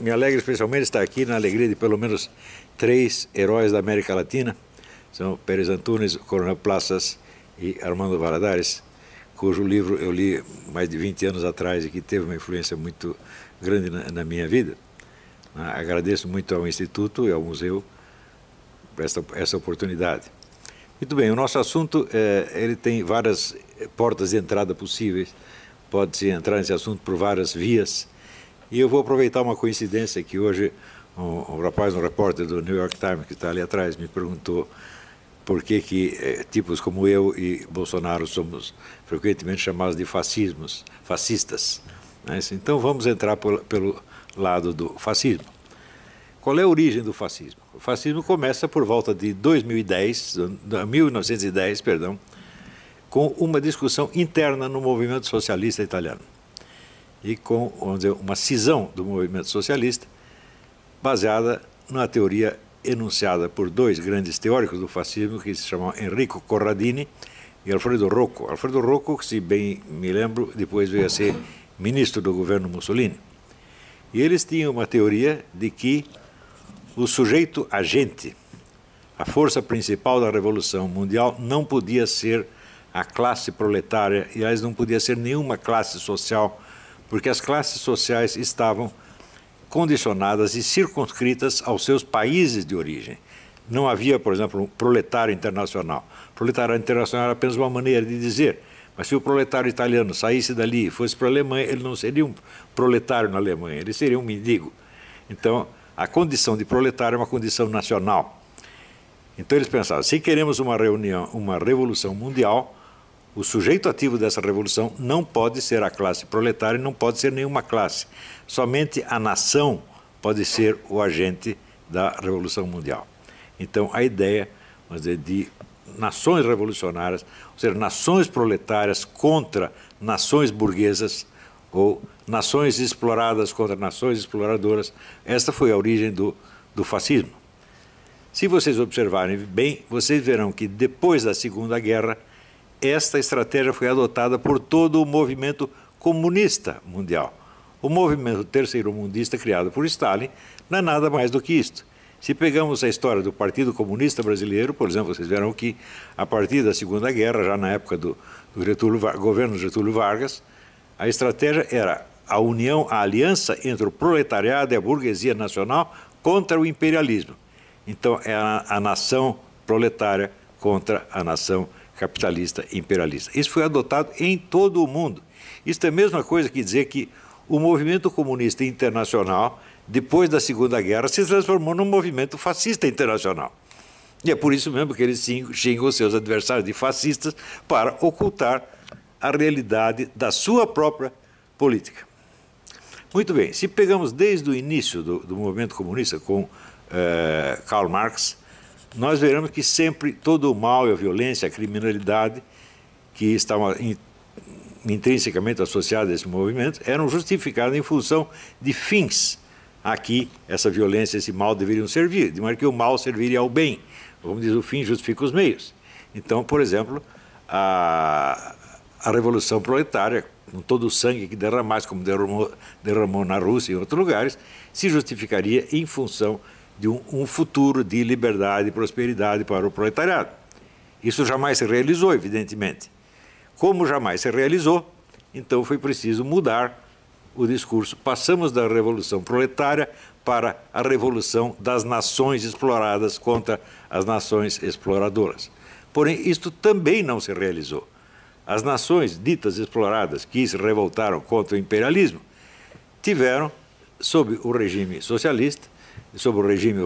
me alegra especialmente estar aqui na alegria de pelo menos 3 heróis da América Latina. São Pérez Antunes, Coronel Plazas e Armando Valladares, cujo livro eu li mais de 20 anos atrás e que teve uma influência muito grande na minha vida. Agradeço muito ao Instituto e ao Museu por essa oportunidade. Muito bem, o nosso assunto ele tem várias portas de entrada possíveis. Pode-se entrar nesse assunto por várias vias. E eu vou aproveitar uma coincidência que hoje um rapaz, um repórter do New York Times, que está ali atrás, me perguntou por que tipos como eu e Bolsonaro somos frequentemente chamados de fascistas. Né? Então vamos entrar pelo lado do fascismo. Qual é a origem do fascismo? O fascismo começa por volta de 1910, com uma discussão interna no movimento socialista italiano e com, vamos dizer, uma cisão do movimento socialista baseada na teoria enunciada por 2 grandes teóricos do fascismo que se chamam Enrico Corradini e Alfredo Rocco. Alfredo Rocco, que, se bem me lembro, depois veio a ser ministro do governo Mussolini. E eles tinham uma teoria de que o sujeito agente, a força principal da Revolução Mundial, não podia ser a classe proletária, e aliás, não podia ser nenhuma classe social, porque as classes sociais estavam condicionadas e circunscritas aos seus países de origem. Não havia, por exemplo, um proletário internacional. Proletário internacional era apenas uma maneira de dizer, mas se o proletário italiano saísse dali e fosse para a Alemanha, ele não seria um proletário na Alemanha, ele seria um mendigo. Então, a condição de proletário é uma condição nacional. Então eles pensavam, se queremos uma revolução mundial, o sujeito ativo dessa revolução não pode ser a classe proletária, não pode ser nenhuma classe. Somente a nação pode ser o agente da revolução mundial. Então a ideia, vamos dizer, de nações revolucionárias, ou seja, nações proletárias contra nações burguesas, ou nações exploradas contra nações exploradoras, esta foi a origem do fascismo. Se vocês observarem bem, vocês verão que depois da Segunda Guerra, esta estratégia foi adotada por todo o movimento comunista mundial. O movimento terceiro-mundista criado por Stalin não é nada mais do que isto. Se pegamos a história do Partido Comunista Brasileiro, por exemplo, vocês verão que a partir da Segunda Guerra, já na época do governo Getúlio Vargas, a estratégia era a união, a aliança entre o proletariado e a burguesia nacional contra o imperialismo. Então, é a nação proletária contra a nação capitalista imperialista. Isso foi adotado em todo o mundo. Isso é a mesma coisa que dizer que o movimento comunista internacional, depois da Segunda Guerra, se transformou num movimento fascista internacional. E é por isso mesmo que eles xingam os seus adversários de fascistas para ocultar a realidade da sua própria política. Muito bem, se pegamos desde o início do movimento comunista com Karl Marx, nós veremos que sempre todo o mal, a violência, a criminalidade que estavam intrinsecamente associados a esse movimento eram justificados em função de fins a que essa violência, esse mal deveriam servir, de maneira que o mal serviria ao bem. Como diz, o fim justifica os meios. Então, por exemplo, a Revolução Proletária, com todo o sangue que derramasse, como derramou na Rússia e em outros lugares, se justificaria em função de um futuro de liberdade e prosperidade para o proletariado. Isso jamais se realizou, evidentemente. Como jamais se realizou, então foi preciso mudar o discurso. Passamos da revolução proletária para a revolução das nações exploradas contra as nações exploradoras. Porém, isto também não se realizou. As nações ditas exploradas que se revoltaram contra o imperialismo tiveram, sob o regime socialista, sob o regime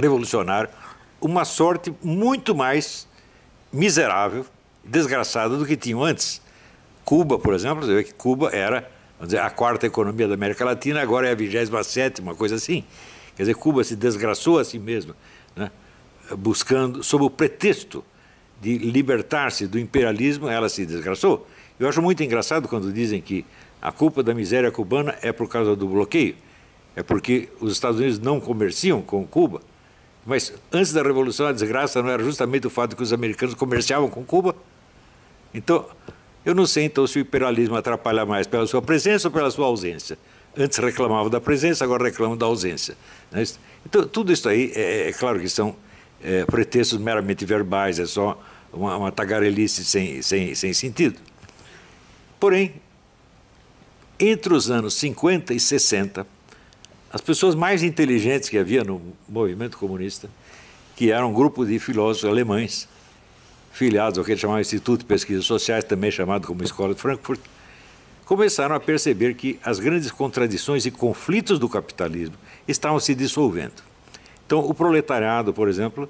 revolucionário, uma sorte muito mais miserável, desgraçada do que tinham antes. Cuba, por exemplo, você vê que Cuba era, vamos dizer, a 4ª economia da América Latina, agora é a 27ª, uma coisa assim. Quer dizer, Cuba se desgraçou a si mesma, né, buscando, sob o pretexto de libertar-se do imperialismo, ela se desgraçou. Eu acho muito engraçado quando dizem que a culpa da miséria cubana é por causa do bloqueio. É porque os Estados Unidos não comerciam com Cuba. Mas antes da Revolução, a desgraça não era justamente o fato de que os americanos comerciavam com Cuba? Então, eu não sei então se o imperialismo atrapalha mais pela sua presença ou pela sua ausência. Antes reclamavam da presença, agora reclamam da ausência. Então, tudo isso aí, é claro que são pretextos meramente verbais, é só uma tagarelice sem sentido. Porém, entre os anos 50 e 60, as pessoas mais inteligentes que havia no movimento comunista, que era um grupo de filósofos alemães, filiados ao que eles chamavam Instituto de Pesquisas Sociais, também chamado como Escola de Frankfurt, começaram a perceber que as grandes contradições e conflitos do capitalismo estavam se dissolvendo. Então, o proletariado, por exemplo,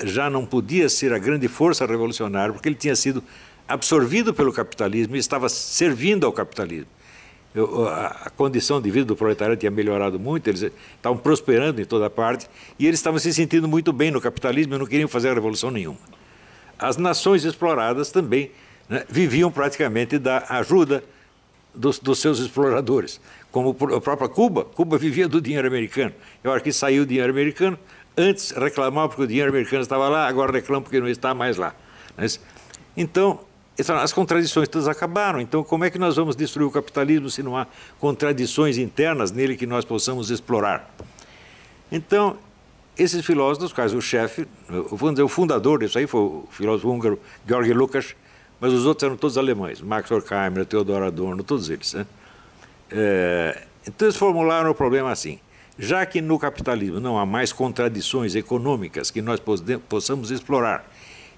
já não podia ser a grande força revolucionária, porque ele tinha sido absorvido pelo capitalismo e estava servindo ao capitalismo. A condição de vida do proletariado tinha melhorado muito, eles estavam prosperando em toda parte e eles estavam se sentindo muito bem no capitalismo e não queriam fazer revolução nenhuma. As nações exploradas também, né, viviam praticamente da ajuda dos seus exploradores, como a própria Cuba. Cuba vivia do dinheiro americano. Eu acho que saiu o dinheiro americano, antes reclamava porque o dinheiro americano estava lá, agora reclama porque não está mais lá. Então, as contradições todas acabaram. Então, como é que nós vamos destruir o capitalismo se não há contradições internas nele que nós possamos explorar? Então, esses filósofos, dos quais o chefe, vamos dizer, o fundador disso aí foi o filósofo húngaro Georg Lukács, mas os outros eram todos alemães, Max Horkheimer, Theodor Adorno, todos eles. Né? Então, eles formularam o problema assim: já que no capitalismo não há mais contradições econômicas que nós possamos explorar,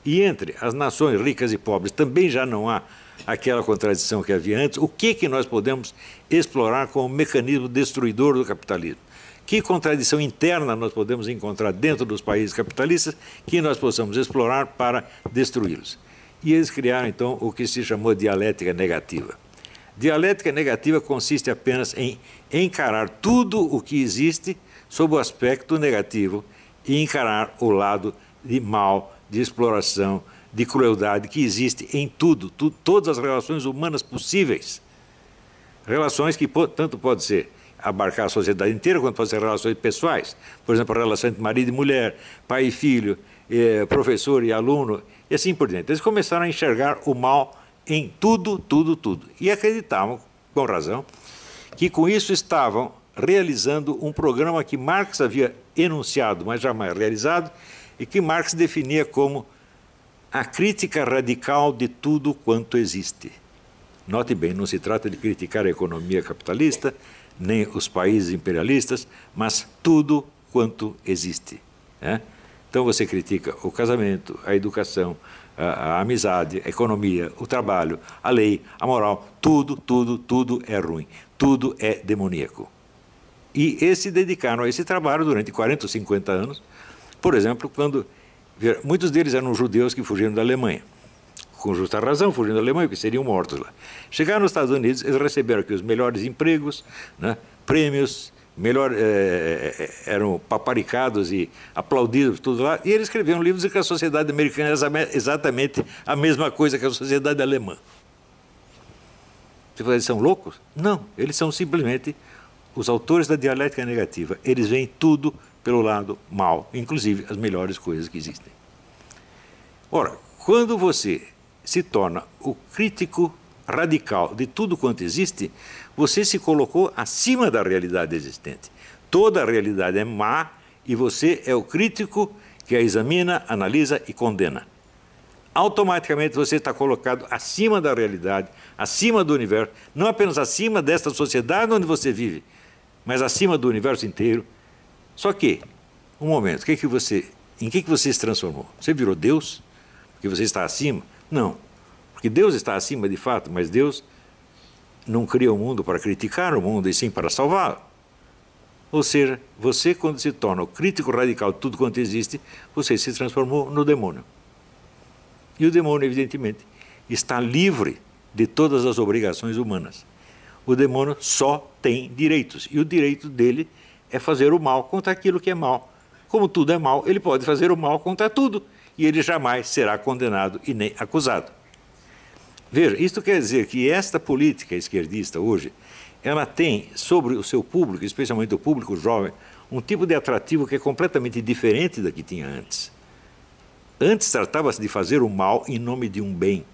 e entre as nações ricas e pobres também já não há aquela contradição que havia antes, o que nós podemos explorar como mecanismo destruidor do capitalismo? Que contradição interna nós podemos encontrar dentro dos países capitalistas que nós possamos explorar para destruí-los? E eles criaram, então, o que se chamou dialética negativa. Dialética negativa consiste apenas em encarar tudo o que existe sob o aspecto negativo e encarar o lado de mal, de exploração, de crueldade que existe em tudo, todas as relações humanas possíveis. Relações que tanto pode ser abarcar a sociedade inteira, quanto pode ser relações pessoais. Por exemplo, a relação entre marido e mulher, pai e filho, professor e aluno, e assim por diante. Eles começaram a enxergar o mal em tudo. E acreditavam, com razão, que com isso estavam realizando um programa que Marx havia enunciado, mas jamais realizado, e que Marx definia como a crítica radical de tudo quanto existe. Note bem, não se trata de criticar a economia capitalista, nem os países imperialistas, mas tudo quanto existe. Né? Então você critica o casamento, a educação, a amizade, a economia, o trabalho, a lei, a moral, tudo é ruim, tudo é demoníaco. E eles se dedicaram a esse trabalho durante 40 ou 50 anos, por exemplo, quando muitos deles eram judeus que fugiram da Alemanha, com justa razão, fugindo da Alemanha, porque seriam mortos lá. Chegaram nos Estados Unidos, eles receberam aqui os melhores empregos, né, prêmios, eram paparicados e aplaudidos, tudo lá, e eles escreveram livros de que a sociedade americana era exatamente a mesma coisa que a sociedade alemã. Você fala, eles são loucos? Não, eles são simplesmente os autores da dialética negativa. Eles veem tudo pelo lado mal, inclusive as melhores coisas que existem. Ora, quando você se torna o crítico radical de tudo quanto existe, você se colocou acima da realidade existente. Toda a realidade é má e você é o crítico que a examina, analisa e condena. Automaticamente você está colocado acima da realidade, acima do universo, não apenas acima desta sociedade onde você vive, mas acima do universo inteiro. Só que, um momento, em que você se transformou? Você virou Deus? Porque você está acima? Não, porque Deus está acima de fato, mas Deus não cria o mundo para criticar o mundo, e sim para salvá-lo. Ou seja, você, quando se torna o crítico radical de tudo quanto existe, você se transformou no demônio. E o demônio, evidentemente, está livre de todas as obrigações humanas. O demônio só tem direitos, e o direito dele é fazer o mal contra aquilo que é mal. Como tudo é mal, ele pode fazer o mal contra tudo, e ele jamais será condenado e nem acusado. Veja, isto quer dizer que esta política esquerdista hoje, ela tem sobre o seu público, especialmente o público jovem, um tipo de atrativo que é completamente diferente da que tinha antes. Antes tratava-se de fazer o mal em nome de um bem.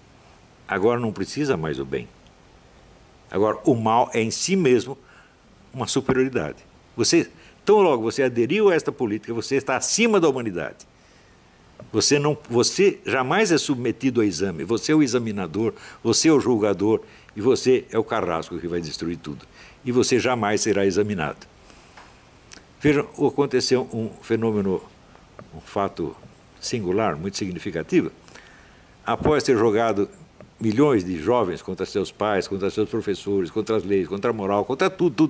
Agora não precisa mais o bem. Agora, o mal é em si mesmo uma superioridade. Tão logo você aderiu a esta política, você está acima da humanidade. Você jamais é submetido a exame. Você é o examinador, você é o julgador e você é o carrasco que vai destruir tudo. E você jamais será examinado. Vejam, aconteceu um fenômeno, um fato singular, muito significativo. Após ter jogado milhões de jovens contra seus pais, contra seus professores, contra as leis, contra a moral, contra tudo,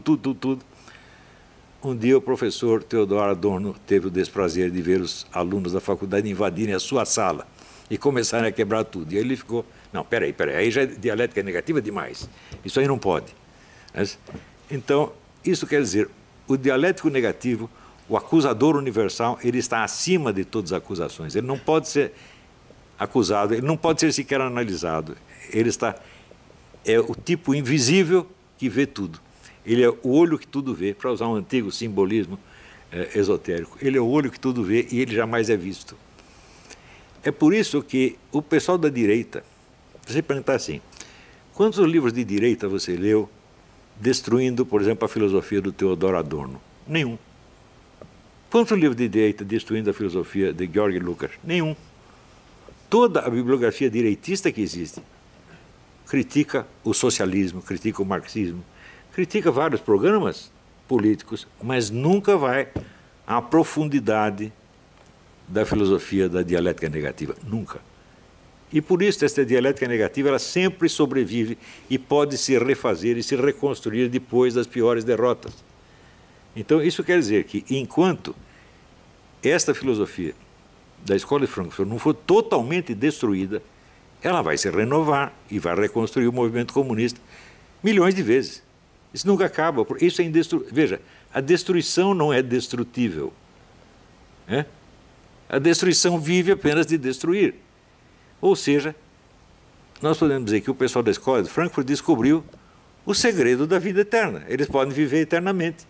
um dia o professor Theodor Adorno teve o desprazer de ver os alunos da faculdade invadirem a sua sala e começarem a quebrar tudo. E aí ele ficou, não, peraí, aí já é dialética negativa demais. Isso aí não pode. Então, isso quer dizer, o dialético negativo, o acusador universal, ele está acima de todas as acusações. Ele não pode ser acusado, ele não pode ser sequer analisado. É o tipo invisível que vê tudo. Ele é o olho que tudo vê, para usar um antigo simbolismo esotérico. Ele é o olho que tudo vê e ele jamais é visto. É por isso que o pessoal da direita, você perguntar assim, quantos livros de direita você leu destruindo, por exemplo, a filosofia do Theodor Adorno? Nenhum. Quantos livros de direita destruindo a filosofia de Georg Lukács? Nenhum. Toda a bibliografia direitista que existe critica o socialismo, critica o marxismo, critica vários programas políticos, mas nunca vai à profundidade da filosofia da dialética negativa. Nunca. E por isso, esta dialética negativa, ela sempre sobrevive e pode se refazer e se reconstruir depois das piores derrotas. Então, isso quer dizer que, enquanto esta filosofia da Escola de Frankfurt não for totalmente destruída, ela vai se renovar e vai reconstruir o movimento comunista milhões de vezes. Isso nunca acaba. Isso é indestrutível. Veja, a destruição não é destrutível. A destruição vive apenas de destruir. Ou seja, nós podemos dizer que o pessoal da Escola de Frankfurt descobriu o segredo da vida eterna. Eles podem viver eternamente.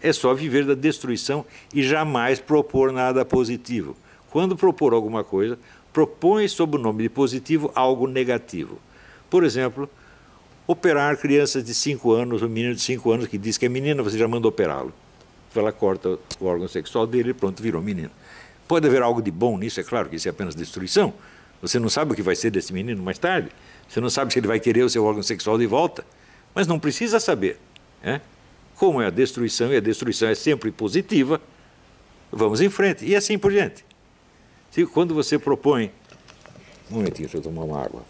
É só viver da destruição e jamais propor nada positivo. Quando propor alguma coisa, propõe sob o nome de positivo algo negativo. Por exemplo, operar crianças de 5 anos, um menino de 5 anos que diz que é menina, você já manda operá-lo. Ela corta o órgão sexual dele e pronto, virou menino. Pode haver algo de bom nisso, é claro que isso é apenas destruição. Você não sabe o que vai ser desse menino mais tarde. Você não sabe se ele vai querer o seu órgão sexual de volta. Mas não precisa saber. Como é a destruição, e a destruição é sempre positiva, vamos em frente. E assim por diante. Quando você propõe... Um momentinho, deixa eu tomar uma água.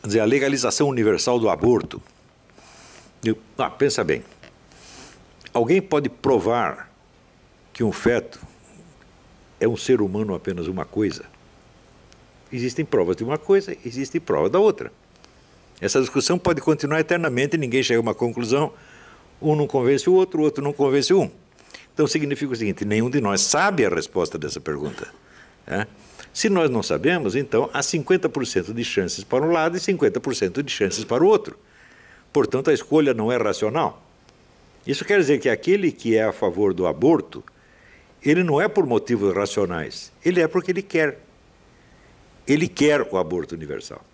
Quer dizer, a legalização universal do aborto. Pensa bem. Alguém pode provar que um feto é um ser humano apenas uma coisa? Existem provas de uma coisa, existem provas da outra. Essa discussão pode continuar eternamente e ninguém chega a uma conclusão. Um não convence o outro não convence um. Então significa o seguinte, nenhum de nós sabe a resposta dessa pergunta. Se nós não sabemos, então há 50% de chances para um lado e 50% de chances para o outro. Portanto, a escolha não é racional. Isso quer dizer que aquele que é a favor do aborto, ele não é por motivos racionais, ele é porque ele quer. Ele quer o aborto universal.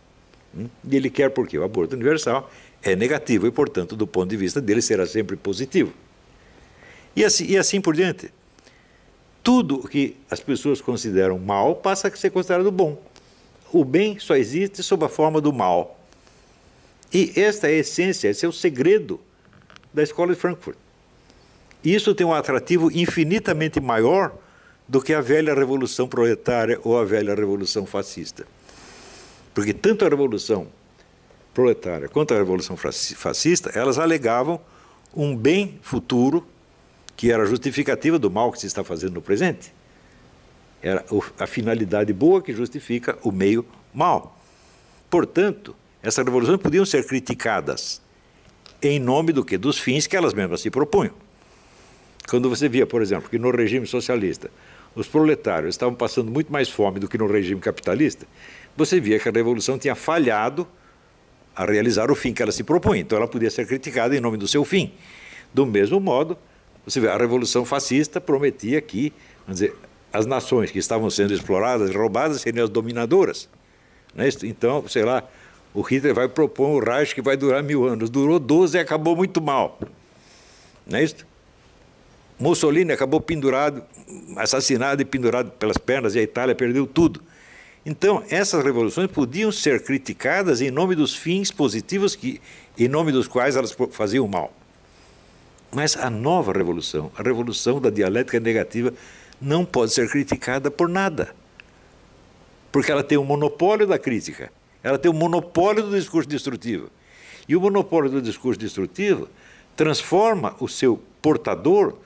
E ele quer porque o aborto universal é negativo e, portanto, do ponto de vista dele, será sempre positivo. E assim por diante. Tudo que as pessoas consideram mal passa a ser considerado bom. O bem só existe sob a forma do mal. E esta é a essência, esse é o segredo da Escola de Frankfurt. E isso tem um atrativo infinitamente maior do que a velha revolução proletária ou a velha revolução fascista. Porque tanto a revolução proletária quanto a revolução fascista, elas alegavam um bem futuro que era justificativa do mal que se está fazendo no presente. Era a finalidade boa que justifica o meio mal. Portanto, essas revoluções podiam ser criticadas em nome do quê? Dos fins que elas mesmas se propunham. Quando você via, por exemplo, que no regime socialista os proletários estavam passando muito mais fome do que no regime capitalista, você via que a revolução tinha falhado a realizar o fim que ela se propunha. Então ela podia ser criticada em nome do seu fim. Do mesmo modo, você vê, a revolução fascista prometia que, vamos dizer, as nações que estavam sendo exploradas, roubadas, seriam as dominadoras. Não é isso? Então, sei lá, o Hitler vai propor um Reich que vai durar 1000 anos. Durou 12 e acabou muito mal. Não é isso? Mussolini acabou pendurado, assassinado e pendurado pelas pernas, e a Itália perdeu tudo. Então, essas revoluções podiam ser criticadas em nome dos fins positivos em nome dos quais elas faziam mal. Mas a nova revolução, a revolução da dialética negativa, não pode ser criticada por nada. Porque ela tem o monopólio da crítica, ela tem o monopólio do discurso destrutivo. E o monopólio do discurso destrutivo transforma o seu portador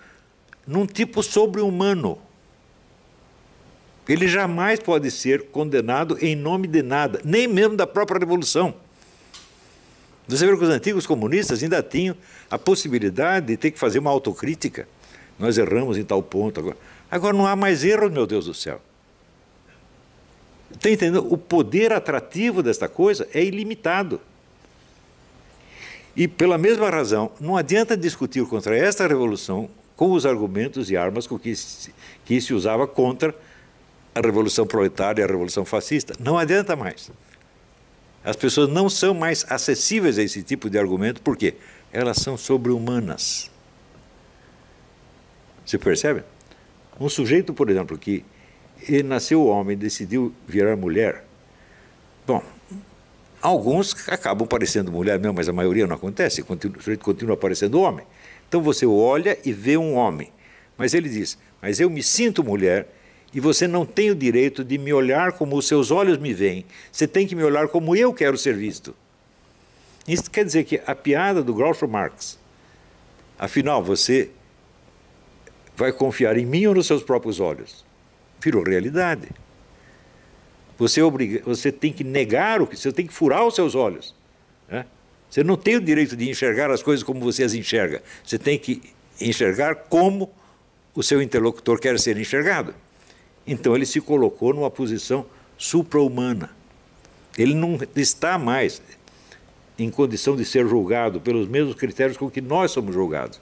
num tipo sobre-humano. Ele jamais pode ser condenado em nome de nada, nem mesmo da própria revolução. Você vê que os antigos comunistas ainda tinham a possibilidade de ter que fazer uma autocrítica. Nós erramos em tal ponto agora. Agora não há mais erros, meu Deus do céu. Está entendendo? O poder atrativo desta coisa é ilimitado. E pela mesma razão, não adianta discutir contra esta revolução com os argumentos e armas com que se usava contra a revolução proletária e a revolução fascista. Não adianta mais. As pessoas não são mais acessíveis a esse tipo de argumento, por quê? Elas são sobre-humanas. Você percebe? Um sujeito, por exemplo, que ele nasceu homem e decidiu virar mulher. Bom, alguns acabam parecendo mulher mesmo, mas a maioria não acontece, o sujeito continua parecendo homem. Então você olha e vê um homem, mas ele diz, mas eu me sinto mulher e você não tem o direito de me olhar como os seus olhos me veem, você tem que me olhar como eu quero ser visto. Isso quer dizer que a piada do Groucho Marx, afinal, você vai confiar em mim ou nos seus próprios olhos? Virou realidade. Você tem que negar você tem que furar os seus olhos. Né? Você não tem o direito de enxergar as coisas como você as enxerga. Você tem que enxergar como o seu interlocutor quer ser enxergado. Então ele se colocou numa posição supra-humana. Ele não está mais em condição de ser julgado pelos mesmos critérios com que nós somos julgados.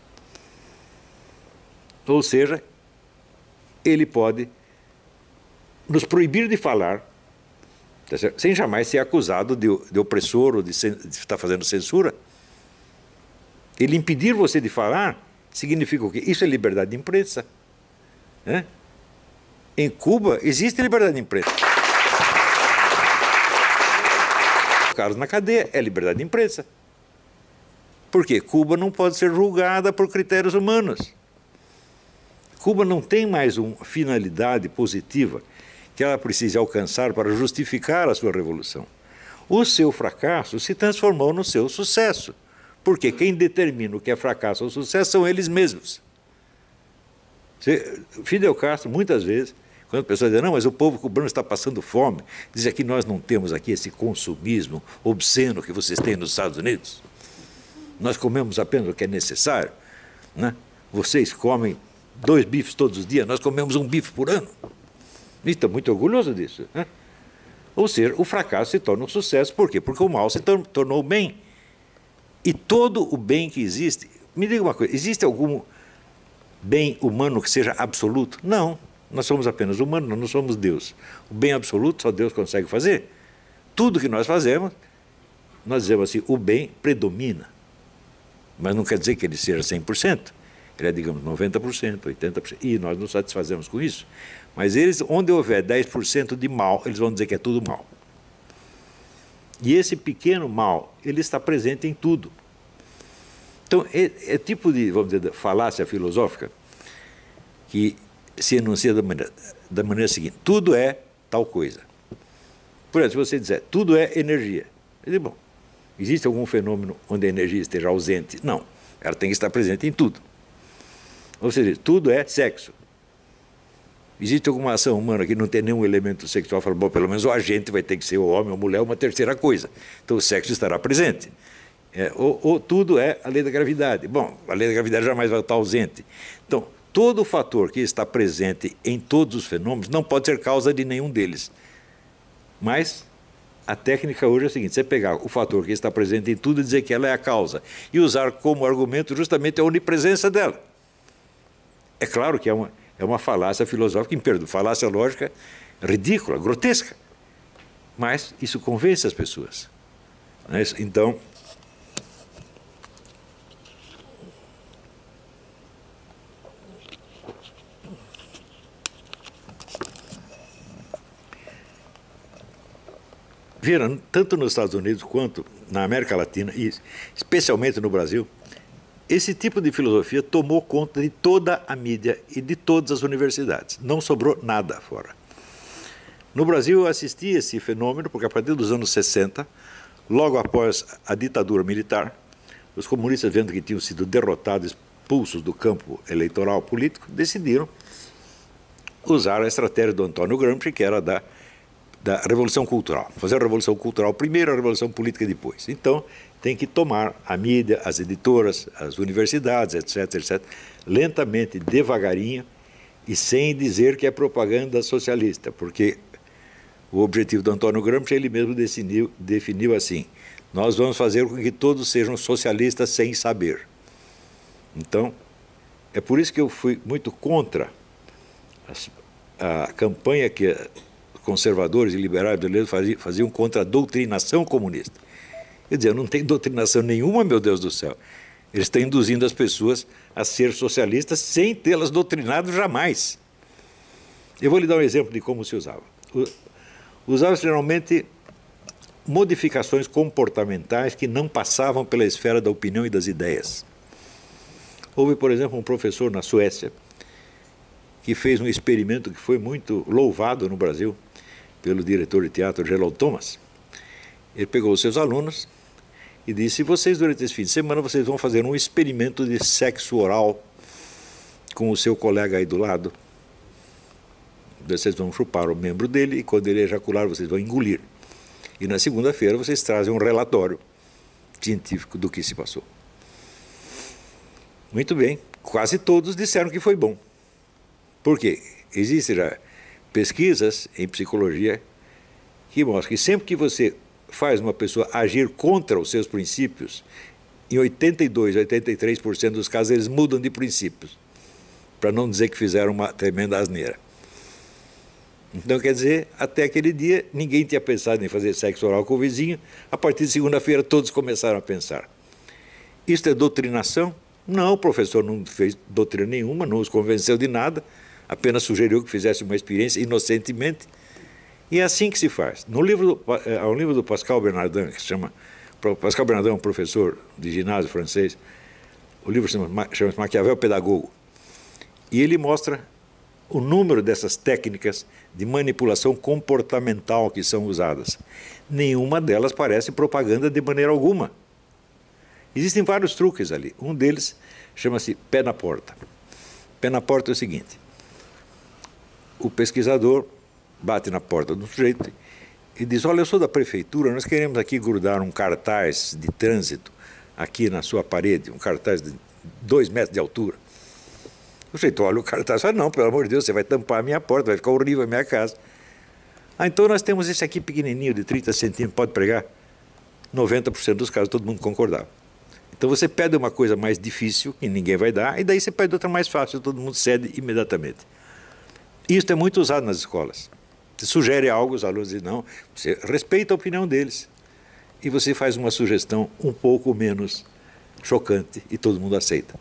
Ou seja, ele pode nos proibir de falar, sem jamais ser acusado de opressor ou de estar fazendo censura. Ele impedir você de falar significa o quê? Isso é liberdade de imprensa. Né? Em Cuba existe liberdade de imprensa. O caso na cadeia é liberdade de imprensa. Por quê? Cuba não pode ser julgada por critérios humanos. Cuba não tem mais uma finalidade positiva que ela precise alcançar para justificar a sua revolução. O seu fracasso se transformou no seu sucesso, porque quem determina o que é fracasso ou sucesso são eles mesmos. Fidel Castro, muitas vezes, quando a pessoa diz, não, mas o povo cubano está passando fome, diz que nós não temos aqui esse consumismo obsceno que vocês têm nos Estados Unidos. Nós comemos apenas o que é necessário. Né? Vocês comem 2 bifes todos os dias, nós comemos 1 bife por ano. E está muito orgulhoso disso. Né? Ou seja, o fracasso se torna um sucesso. Por quê? Porque o mal se tornou o bem. E todo o bem que existe... Me diga uma coisa, existe algum bem humano que seja absoluto? Não. Nós somos apenas humanos, nós não somos Deus. O bem absoluto só Deus consegue fazer. Tudo que nós fazemos, nós dizemos assim, o bem predomina. Mas não quer dizer que ele seja 100%. Ele é, digamos, 90%, 80%, e nós nos satisfazemos com isso. Mas eles, onde houver 10% de mal, eles vão dizer que é tudo mal. E esse pequeno mal, ele está presente em tudo. Então, é tipo de, vamos dizer, falácia filosófica que se enuncia da maneira seguinte, tudo é tal coisa. Por exemplo, se você disser, tudo é energia. Eu digo, bom, existe algum fenômeno onde a energia esteja ausente? Não, ela tem que estar presente em tudo. Ou seja, tudo é sexo. Existe alguma ação humana que não tem nenhum elemento sexual, fala, bom, pelo menos o agente vai ter que ser o homem ou a mulher, uma terceira coisa. Então o sexo estará presente. Ou tudo é a lei da gravidade. Bom, a lei da gravidade jamais vai estar ausente. Então, todo fator que está presente em todos os fenômenos não pode ser causa de nenhum deles. Mas a técnica hoje é a seguinte, você pegar o fator que está presente em tudo e dizer que ela é a causa, e usar como argumento justamente a onipresença dela. É claro que é é uma falácia filosófica imperdível, falácia lógica ridícula, grotesca. Mas isso convence as pessoas. Então, viram, tanto nos Estados Unidos quanto na América Latina, e especialmente no Brasil, esse tipo de filosofia tomou conta de toda a mídia e de todas as universidades. Não sobrou nada fora. No Brasil eu assisti esse fenômeno porque a partir dos anos 60, logo após a ditadura militar, os comunistas, vendo que tinham sido derrotados, expulsos do campo eleitoral político, decidiram usar a estratégia do Antônio Gramsci, que era da Revolução Cultural. Fazer a Revolução Cultural primeiro, a Revolução Política depois. Então, tem que tomar a mídia, as editoras, as universidades, etc., etc., lentamente, devagarinho, e sem dizer que é propaganda socialista, porque o objetivo do Antônio Gramsci, ele mesmo definiu assim: nós vamos fazer com que todos sejam socialistas sem saber. Então, é por isso que eu fui muito contra a campanha que conservadores e liberais brasileiros faziam contra a doutrinação comunista. Quer dizer, não tem doutrinação nenhuma, meu Deus do céu. Eles estão induzindo as pessoas a ser socialistas sem tê-las doutrinado jamais. Eu vou lhe dar um exemplo de como se usava. Usava-se geralmente modificações comportamentais que não passavam pela esfera da opinião e das ideias. Houve, por exemplo, um professor na Suécia que fez um experimento que foi muito louvado no Brasil pelo diretor de teatro Gerald Thomas. Ele pegou os seus alunos e disse: vocês, durante esse fim de semana, vocês vão fazer um experimento de sexo oral com o seu colega aí do lado. Vocês vão chupar o membro dele e, quando ele ejacular, vocês vão engolir. E na segunda-feira vocês trazem um relatório científico do que se passou. Muito bem, quase todos disseram que foi bom. Por quê? Existem já pesquisas em psicologia que mostram que sempre que você faz uma pessoa agir contra os seus princípios, em 82%, 83% dos casos eles mudam de princípios, para não dizer que fizeram uma tremenda asneira. Então, quer dizer, até aquele dia ninguém tinha pensado em fazer sexo oral com o vizinho, a partir de segunda-feira todos começaram a pensar. Isto é doutrinação? Não, o professor não fez doutrina nenhuma, não os convenceu de nada, apenas sugeriu que fizesse uma experiência inocentemente. E é assim que se faz. Há um livro do Pascal Bernardin, que se chama... Pascal Bernardin é um professor de ginásio francês. O livro chama-se Maquiavel Pedagogo. E ele mostra o número dessas técnicas de manipulação comportamental que são usadas. Nenhuma delas parece propaganda de maneira alguma. Existem vários truques ali. Um deles chama-se pé na porta. Pé na porta é o seguinte: o pesquisador bate na porta do sujeito e diz: olha, eu sou da prefeitura, nós queremos aqui grudar um cartaz de trânsito aqui na sua parede, um cartaz de 2 metros de altura. O sujeito olha o cartaz e fala: não, pelo amor de Deus, você vai tampar a minha porta, vai ficar horrível a minha casa. Ah, então nós temos esse aqui pequenininho, de 30 centímetros, pode pregar? 90% dos casos todo mundo concordava. Então você pede uma coisa mais difícil, que ninguém vai dar, e daí você pede outra mais fácil, todo mundo cede imediatamente. Isso é muito usado nas escolas. Você sugere algo, os alunos dizem não, você respeita a opinião deles. E você faz uma sugestão um pouco menos chocante e todo mundo aceita.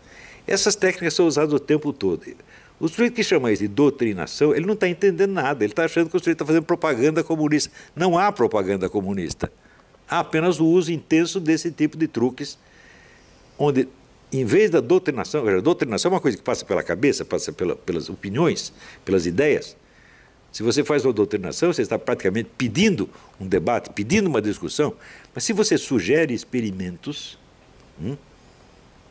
Essas técnicas são usadas o tempo todo. O sujeito que chama isso de doutrinação, ele não está entendendo nada, ele está achando que o sujeito está fazendo propaganda comunista. Não há propaganda comunista. Há apenas o uso intenso desse tipo de truques, onde, em vez da doutrinação, a doutrinação é uma coisa que passa pela cabeça, passa pelas opiniões, pelas ideias. Se você faz uma doutrinação, você está praticamente pedindo um debate, pedindo uma discussão, mas se você sugere experimentos,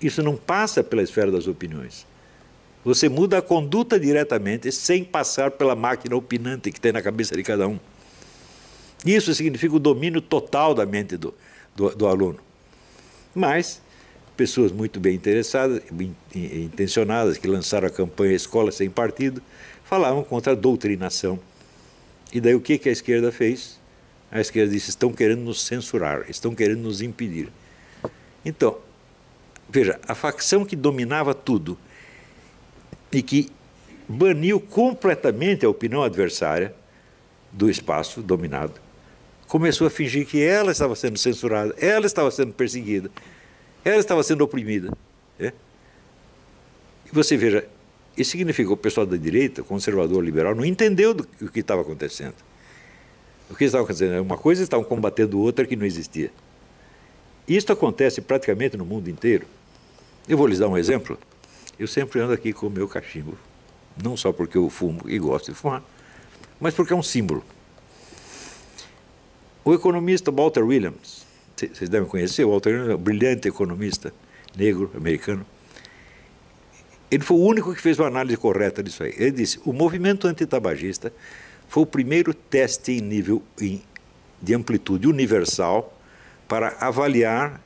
isso não passa pela esfera das opiniões. Você muda a conduta diretamente, sem passar pela máquina opinante que tem na cabeça de cada um. Isso significa o domínio total da mente do aluno. Mas pessoas muito bem interessadas, intencionadas, que lançaram a campanha Escola Sem Partido, falavam contra a doutrinação. E daí o que a esquerda fez? A esquerda disse: estão querendo nos censurar, estão querendo nos impedir. Então, veja, a facção que dominava tudo e que baniu completamente a opinião adversária do espaço dominado. Começou a fingir que ela estava sendo censurada, ela estava sendo perseguida, ela estava sendo oprimida. E você veja, isso significa que o pessoal da direita, conservador, liberal, não entendeu o que estava acontecendo. O que estava acontecendo é uma coisa, estavam combatendo outra que não existia. Isso acontece praticamente no mundo inteiro. Eu vou lhes dar um exemplo. Eu sempre ando aqui com o meu cachimbo, não só porque eu fumo e gosto de fumar, mas porque é um símbolo. O economista Walter Williams, vocês devem conhecer, o Walter Williams é um brilhante economista negro, americano. Ele foi o único que fez uma análise correta disso aí. Ele disse, o movimento antitabagista foi o primeiro teste em nível de amplitude universal para avaliar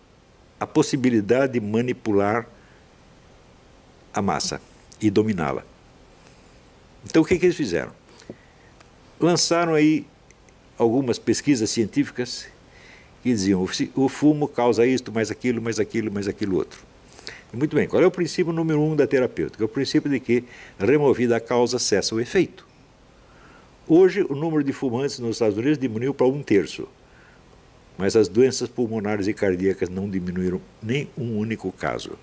a possibilidade de manipular a massa e dominá-la. Então, o que eles fizeram? Lançaram aí algumas pesquisas científicas que diziam o fumo causa isto, mais aquilo, mais aquilo, mais aquilo outro. E muito bem, qual é o princípio número 1 da terapêutica? É o princípio de que, removida a causa, cessa o efeito. Hoje, o número de fumantes nos Estados Unidos diminuiu para 1/3, mas as doenças pulmonares e cardíacas não diminuíram nem um único caso.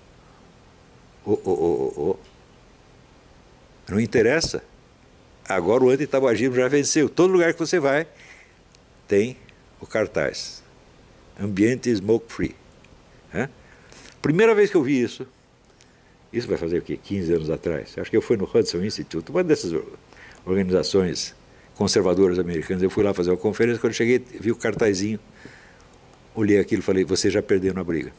Não interessa. Agora o antitabagismo já venceu. Todo lugar que você vai tem o cartaz. Ambiente smoke free. Primeira vez que eu vi isso vai fazer o quê? 15 anos atrás. Acho que eu fui no Hudson Institute, uma dessas organizações conservadoras americanas. Eu fui lá fazer uma conferência, quando eu cheguei, vi o cartazinho, olhei aquilo e falei, você já perdeu na briga.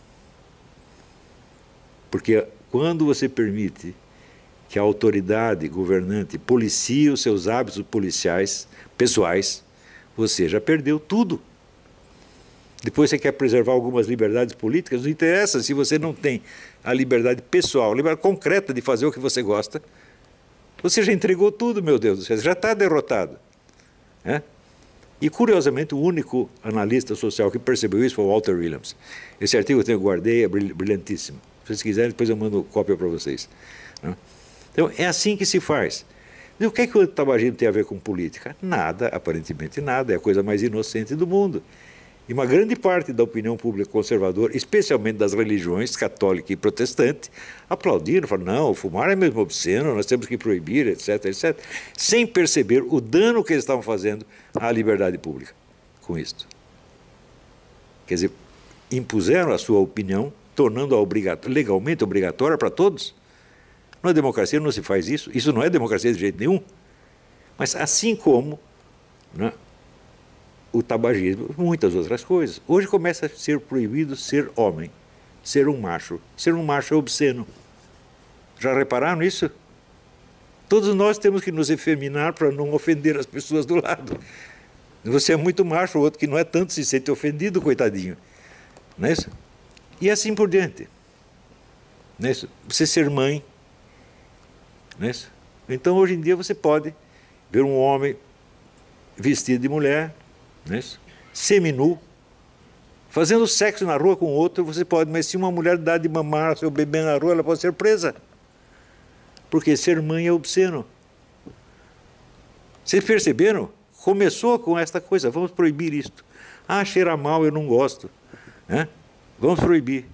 Porque quando você permite que a autoridade governante policie os seus hábitos policiais, pessoais, você já perdeu tudo. Depois você quer preservar algumas liberdades políticas, não interessa se você não tem a liberdade pessoal, a liberdade concreta de fazer o que você gosta, você já entregou tudo, meu Deus do céu, já está derrotado. E, curiosamente, o único analista social que percebeu isso foi o Walter Williams. Esse artigo eu guardei, é brilhantíssimo. Se vocês quiserem, depois eu mando cópia para vocês. Então, é assim que se faz. E o que é que o tabagismo tem a ver com política? Nada, aparentemente nada, é a coisa mais inocente do mundo. E uma grande parte da opinião pública conservadora, especialmente das religiões católica e protestante, aplaudiram, falaram, não, fumar é mesmo obsceno, nós temos que proibir, etc., etc., sem perceber o dano que eles estavam fazendo à liberdade pública com isto. Quer dizer, impuseram a sua opinião, tornando-a legalmente obrigatória para todos. Na democracia não se faz isso, isso não é democracia de jeito nenhum. Mas assim como o tabagismo, muitas outras coisas. Hoje começa a ser proibido ser homem, ser um macho. Ser um macho é obsceno. Já repararam nisso? Todos nós temos que nos efeminar para não ofender as pessoas do lado. Você é muito macho, o outro que não é tanto se sente ofendido, coitadinho. Não é isso? E assim por diante. Não é isso? Você ser mãe. Não é isso? Então, hoje em dia, você pode ver um homem vestido de mulher, não é isso? Seminu, fazendo sexo na rua com outro, você pode, mas se uma mulher dá de mamar ao seu bebê na rua, ela pode ser presa. Porque ser mãe é obsceno. Vocês perceberam? Começou com esta coisa, vamos proibir isto. Ah, cheira mal, eu não gosto. Vamos proibir.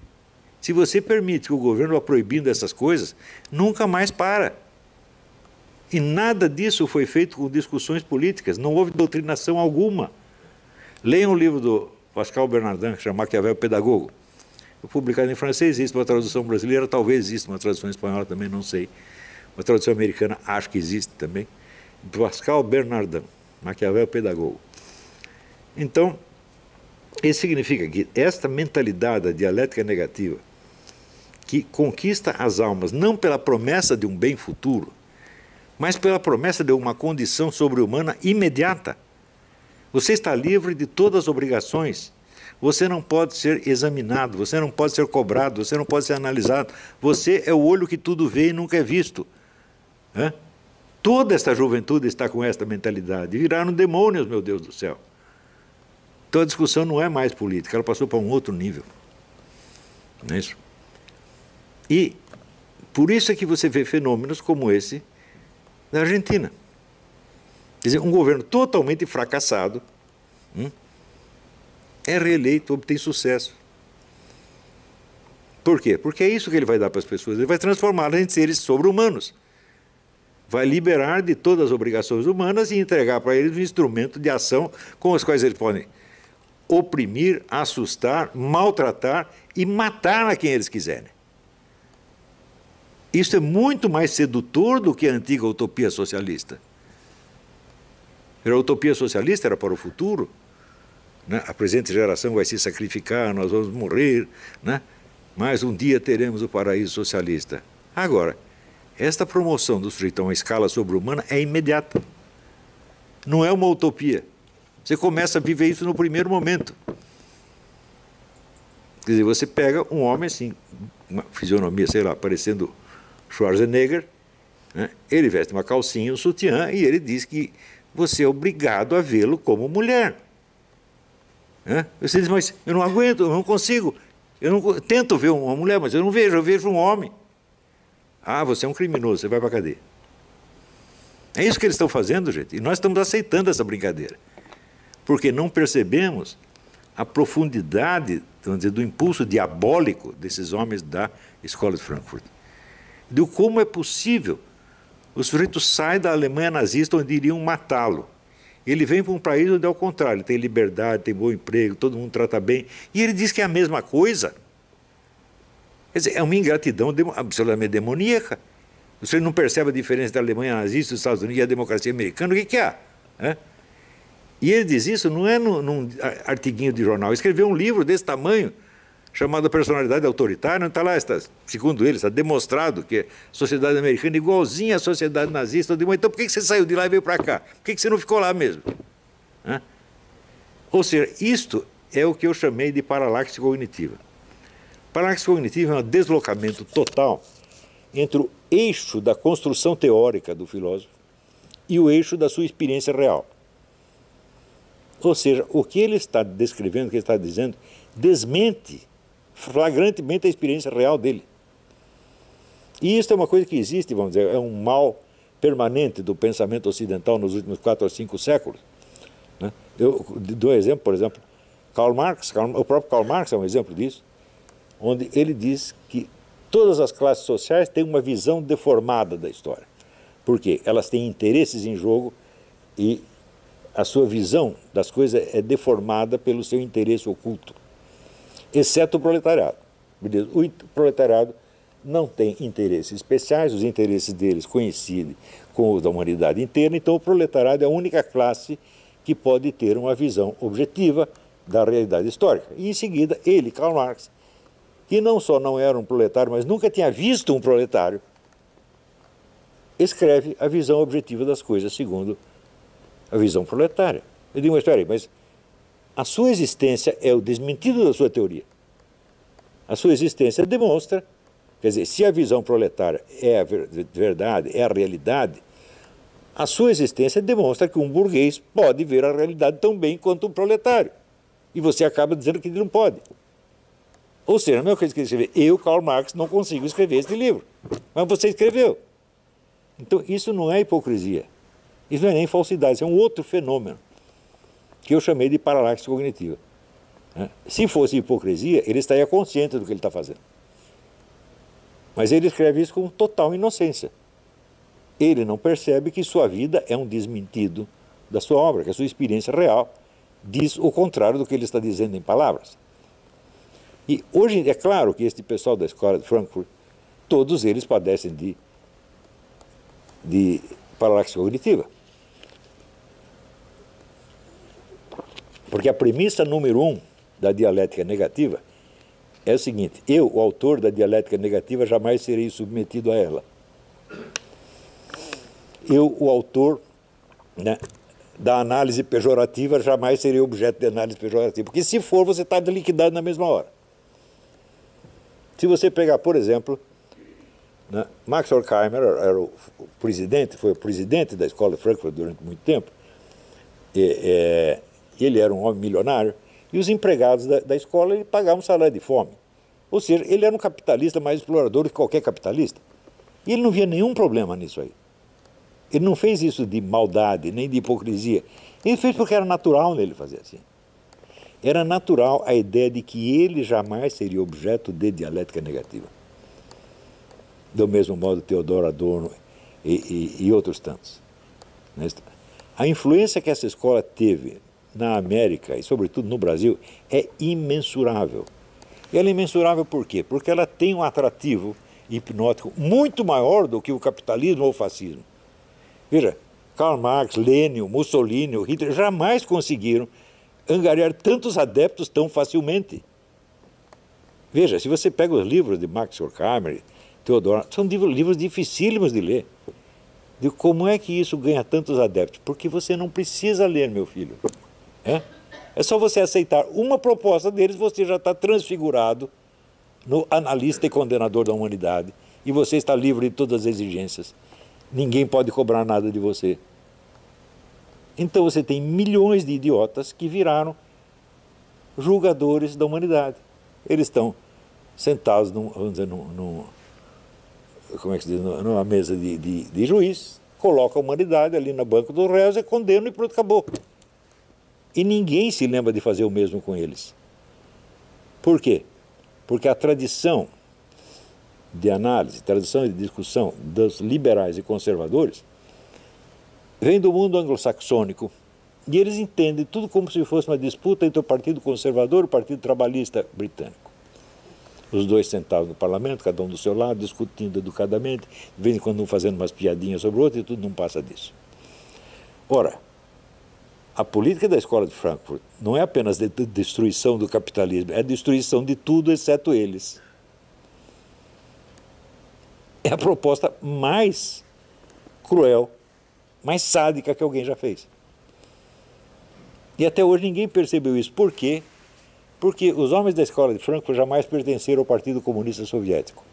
Se você permite que o governo vá proibindo essas coisas, nunca mais para. E nada disso foi feito com discussões políticas, não houve doutrinação alguma. Leiam o livro do Pascal Bernardin, que chama Maquiavel Pedagogo. Foi publicado em francês, existe uma tradução brasileira, talvez exista uma tradução espanhola também, não sei. Uma tradução americana, acho que existe também. Pascal Bernardin, Maquiavel Pedagogo. Então, isso significa que esta mentalidade da dialética negativa, que conquista as almas não pela promessa de um bem futuro, mas pela promessa de uma condição sobre-humana imediata. Você está livre de todas as obrigações. Você não pode ser examinado, você não pode ser cobrado, você não pode ser analisado. Você é o olho que tudo vê e nunca é visto. Toda esta juventude está com esta mentalidade. Viraram demônios, meu Deus do céu. Então a discussão não é mais política, ela passou para um outro nível. Não é isso? E por isso é que você vê fenômenos como esse, da Argentina. Quer dizer, um governo totalmente fracassado é reeleito, obtém sucesso. Por quê? Porque é isso que ele vai dar para as pessoas. Ele vai transformá-las em seres sobre-humanos. Vai liberar de todas as obrigações humanas e entregar para eles um instrumento de ação com os quais eles podem oprimir, assustar, maltratar e matar a quem eles quiserem. Isso é muito mais sedutor do que a antiga utopia socialista. A utopia socialista era para o futuro, né? A presente geração vai se sacrificar, nós vamos morrer, né? Mas um dia teremos o paraíso socialista. Agora, esta promoção do sujeito a uma escala sobre-humana é imediata. Não é uma utopia. Você começa a viver isso no primeiro momento. Quer dizer, você pega um homem assim, uma fisionomia, sei lá, parecendo Schwarzenegger, né? Ele veste uma calcinha, um sutiã, e ele diz que você é obrigado a vê-lo como mulher. Né? Você diz, mas eu não aguento, eu não consigo. Tento ver uma mulher, mas eu vejo um homem. Ah, você é um criminoso, você vai para a cadeia. É isso que eles estão fazendo, gente, e nós estamos aceitando essa brincadeira. Porque não percebemos a profundidade, vamos dizer, do impulso diabólico desses homens da Escola de Frankfurt. De como é possível o sujeito sai da Alemanha nazista, onde iriam matá-lo. Ele vem para um país onde é o contrário, ele tem liberdade, tem bom emprego, todo mundo trata bem, e ele diz que é a mesma coisa. Quer dizer, é uma ingratidão absolutamente demoníaca. Você não percebe a diferença da Alemanha nazista, dos Estados Unidos e a democracia americana, o que há? E ele diz isso não é num artiguinho de jornal, ele escreveu um livro desse tamanho, chamado Personalidade Autoritária, onde está lá, segundo ele, está demonstrado que a sociedade americana é igualzinha à sociedade nazista. Então por que você saiu de lá e veio para cá? Por que você não ficou lá mesmo? Ou seja, isto é o que eu chamei de paralaxe cognitiva. Paralaxe cognitiva é um deslocamento total entre o eixo da construção teórica do filósofo e o eixo da sua experiência real. Ou seja, o que ele está descrevendo, o que ele está dizendo, desmente flagrantemente a experiência real dele. E isso é uma coisa que existe, vamos dizer, é um mal permanente do pensamento ocidental nos últimos 4 ou 5 séculos. Né? Eu dou um exemplo, por exemplo, Karl Marx, o próprio Karl Marx é um exemplo disso, onde ele diz que todas as classes sociais têm uma visão deformada da história. Por quê? Elas têm interesses em jogo e a sua visão das coisas é deformada pelo seu interesse oculto. Exceto o proletariado. O proletariado não tem interesses especiais, os interesses deles coincidem com os da humanidade inteira, então o proletariado é a única classe que pode ter uma visão objetiva da realidade histórica. E em seguida, ele, Karl Marx, que não só não era um proletário, mas nunca tinha visto um proletário, escreve a visão objetiva das coisas segundo a visão proletária. Eu digo, mas espera aí, mas a sua existência é o desmentido da sua teoria. A sua existência demonstra, quer dizer, se a visão proletária é a verdade, é a realidade, a sua existência demonstra que um burguês pode ver a realidade tão bem quanto um proletário. E você acaba dizendo que ele não pode. Ou seja, a mesma coisa que ele escrever, eu, Karl Marx, não consigo escrever este livro. Mas você escreveu. Então, isso não é hipocrisia. Isso não é nem falsidade, isso é um outro fenômeno que eu chamei de paralaxe cognitiva. Se fosse hipocrisia, ele estaria consciente do que ele está fazendo. Mas ele escreve isso com total inocência. Ele não percebe que sua vida é um desmentido da sua obra, que a sua experiência real diz o contrário do que ele está dizendo em palavras. E hoje é claro que este pessoal da Escola de Frankfurt, todos eles padecem de paralaxe cognitiva. Porque a premissa número 1 da dialética negativa é o seguinte: eu, o autor da dialética negativa, jamais serei submetido a ela. Eu, o autor, né, da análise pejorativa, jamais serei objeto de análise pejorativa. Porque se for, você está liquidado na mesma hora. Se você pegar, por exemplo, né, Max Horkheimer era o presidente, foi o presidente da Escola de Frankfurt durante muito tempo. Ele era um homem milionário e os empregados da escola ele pagavam um salário de fome. Ou seja, ele era um capitalista mais explorador do que qualquer capitalista. E ele não via nenhum problema nisso aí. Ele não fez isso de maldade, nem de hipocrisia. Ele fez porque era natural nele fazer assim. Era natural a ideia de que ele jamais seria objeto de dialética negativa. Do mesmo modo, Theodor Adorno e outros tantos. A influência que essa escola teve na América e, sobretudo, no Brasil, é imensurável. E ela é imensurável por quê? Porque ela tem um atrativo hipnótico muito maior do que o capitalismo ou o fascismo. Veja, Karl Marx, Lenin, Mussolini, Hitler jamais conseguiram angariar tantos adeptos tão facilmente. Veja, se você pega os livros de Max Horkheimer, Theodor, são livros dificílimos de ler. De como é que isso ganha tantos adeptos? Porque você não precisa ler, meu filho. É só você aceitar uma proposta deles, você já está transfigurado no analista e condenador da humanidade. E você está livre de todas as exigências. Ninguém pode cobrar nada de você. Então você tem milhões de idiotas que viraram julgadores da humanidade. Eles estão sentados vamos dizer, como é que se diz, numa mesa de juiz, colocam a humanidade ali no banco dos réus e condenam e pronto, acabou. E ninguém se lembra de fazer o mesmo com eles. Por quê? Porque a tradição de análise, tradição de discussão dos liberais e conservadores vem do mundo anglo-saxônico e eles entendem tudo como se fosse uma disputa entre o Partido Conservador e o Partido Trabalhista britânico. Os dois sentados no parlamento, cada um do seu lado, discutindo educadamente, de vez em quando um fazendo umas piadinhas sobre o outro e tudo não passa disso. Ora, a política da Escola de Frankfurt não é apenas de destruição do capitalismo, é a destruição de tudo exceto eles. É a proposta mais cruel, mais sádica que alguém já fez. E até hoje ninguém percebeu isso. Por quê? Porque os homens da Escola de Frankfurt jamais pertenceram ao Partido Comunista Soviético.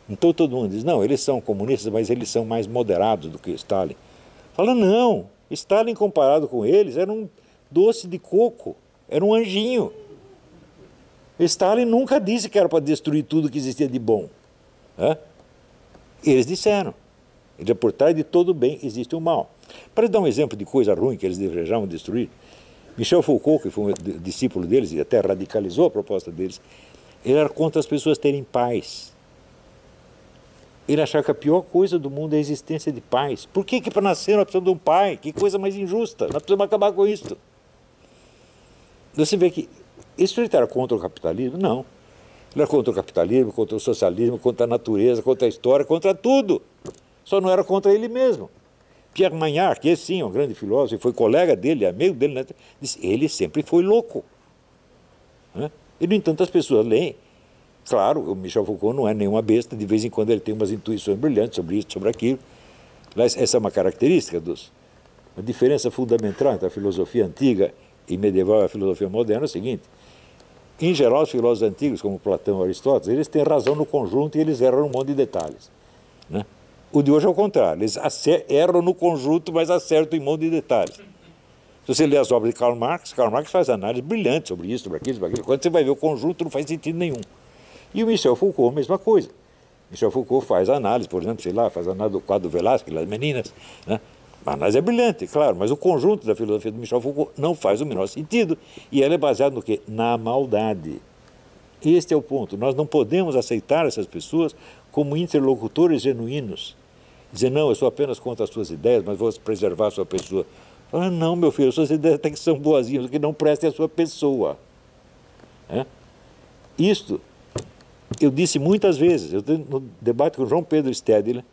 Então todo mundo diz, não, eles são comunistas, mas eles são mais moderados do que Stalin. Fala, não, Stalin comparado com eles era um doce de coco, era um anjinho. Stalin nunca disse que era para destruir tudo que existia de bom. Eles disseram. Por trás de todo bem existe o mal. Para dar um exemplo de coisa ruim que eles desejavam destruir, Michel Foucault, que foi um discípulo deles e até radicalizou a proposta deles, ele era contra as pessoas terem paz. Ele achava que a pior coisa do mundo é a existência de paz. Por que para nascer nós precisamos de um pai? Que coisa mais injusta. Nós precisamos acabar com isso. Você vê que isso ele era contra o capitalismo? Não. Ele era contra o capitalismo, contra o socialismo, contra a natureza, contra a história, contra tudo. Só não era contra ele mesmo. Pierre Magnard, que sim, é um grande filósofo, foi colega dele, amigo dele, né? Disse, ele sempre foi louco. E, no entanto, as pessoas leem. Claro, o Michel Foucault não é nenhuma besta, de vez em quando ele tem umas intuições brilhantes sobre isso, sobre aquilo. Essa é uma característica a diferença fundamental entre a filosofia antiga e medieval e a filosofia moderna é o seguinte. Em geral, os filósofos antigos, como Platão e Aristóteles, eles têm razão no conjunto e eles erram num monte de detalhes. O de hoje é o contrário, eles erram no conjunto, mas acertam em um monte de detalhes. Se você lê as obras de Karl Marx faz análise brilhante sobre isso, sobre aquilo, sobre aquilo. Quando você vai ver o conjunto, não faz sentido nenhum. E o Michel Foucault, a mesma coisa. Michel Foucault faz análise, por exemplo, faz análise do quadro do Velázquez, das meninas. A análise é brilhante, claro, mas o conjunto da filosofia do Michel Foucault não faz o menor sentido. E ela é baseada no quê? Na maldade. Este é o ponto. Nós não podemos aceitar essas pessoas como interlocutores genuínos. Dizer, não, eu sou apenas contra as suas ideias, mas vou preservar a sua pessoa. Fala, não, meu filho, as suas ideias até que são boazinhas, o que não presta é a sua pessoa. Isto, eu disse muitas vezes, no debate com João Pedro Stedler,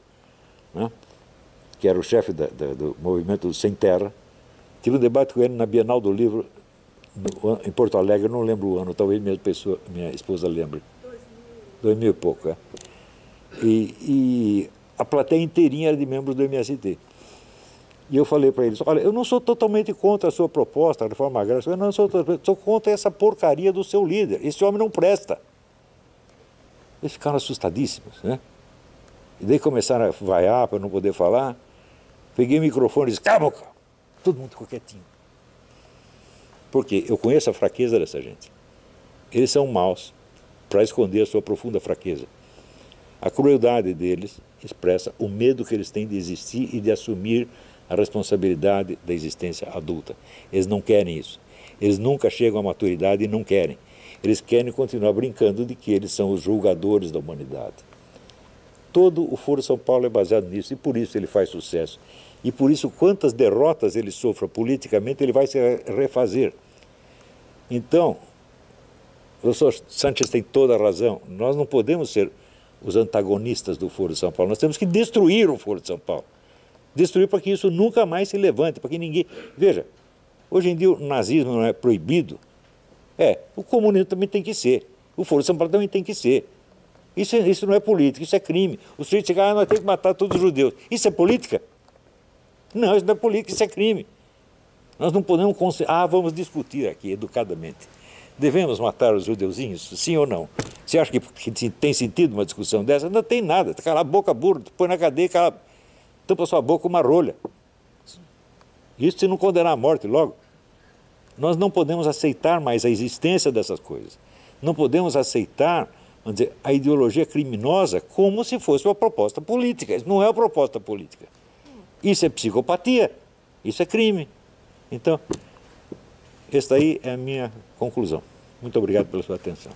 que era o chefe do movimento do Sem Terra, tive um debate com ele na Bienal do Livro, em Porto Alegre, eu não lembro o ano, talvez minha esposa lembre. 2000 e pouco, E a plateia inteirinha era de membros do MST. E eu falei para eles, olha, eu não sou totalmente contra a sua proposta, a reforma agrária, eu não sou contra essa porcaria do seu líder, esse homem não presta. Eles ficaram assustadíssimos, E daí começaram a vaiar para não poder falar. Peguei o microfone e disse, cala a boca! Todo mundo ficou quietinho. Por quê? Eu conheço a fraqueza dessa gente. Eles são maus para esconder a sua profunda fraqueza. A crueldade deles expressa o medo que eles têm de existir e de assumir a responsabilidade da existência adulta. Eles não querem isso. Eles nunca chegam à maturidade e não querem. Eles querem continuar brincando de que eles são os julgadores da humanidade. Todo o Foro São Paulo é baseado nisso e por isso ele faz sucesso. E por isso, quantas derrotas ele sofra politicamente, ele vai se refazer. Então, o professor Sanches tem toda a razão. Nós não podemos ser os antagonistas do Foro de São Paulo. Nós temos que destruir o Foro de São Paulo. Destruir para que isso nunca mais se levante, para que ninguém... Veja, hoje em dia o nazismo não é proibido. O comunismo também tem que ser. O Foro de São Paulo também tem que ser. Isso não é política, isso é crime. Os suíços chegam, nós temos que matar todos os judeus. Isso é política? Não, isso não é política, isso é crime. Nós não podemos... vamos discutir aqui educadamente. Devemos matar os judeuzinhos, sim ou não? Você acha que tem sentido uma discussão dessa? Não tem nada. Cala a boca, burro, põe na cadeia, tampa sua boca com uma rolha. Isso se não condenar à morte logo. Nós não podemos aceitar mais a existência dessas coisas. Não podemos aceitar, vamos dizer, a ideologia criminosa como se fosse uma proposta política. Isso não é uma proposta política. Isso é psicopatia, isso é crime. Então, esta aí é a minha conclusão. Muito obrigado pela sua atenção.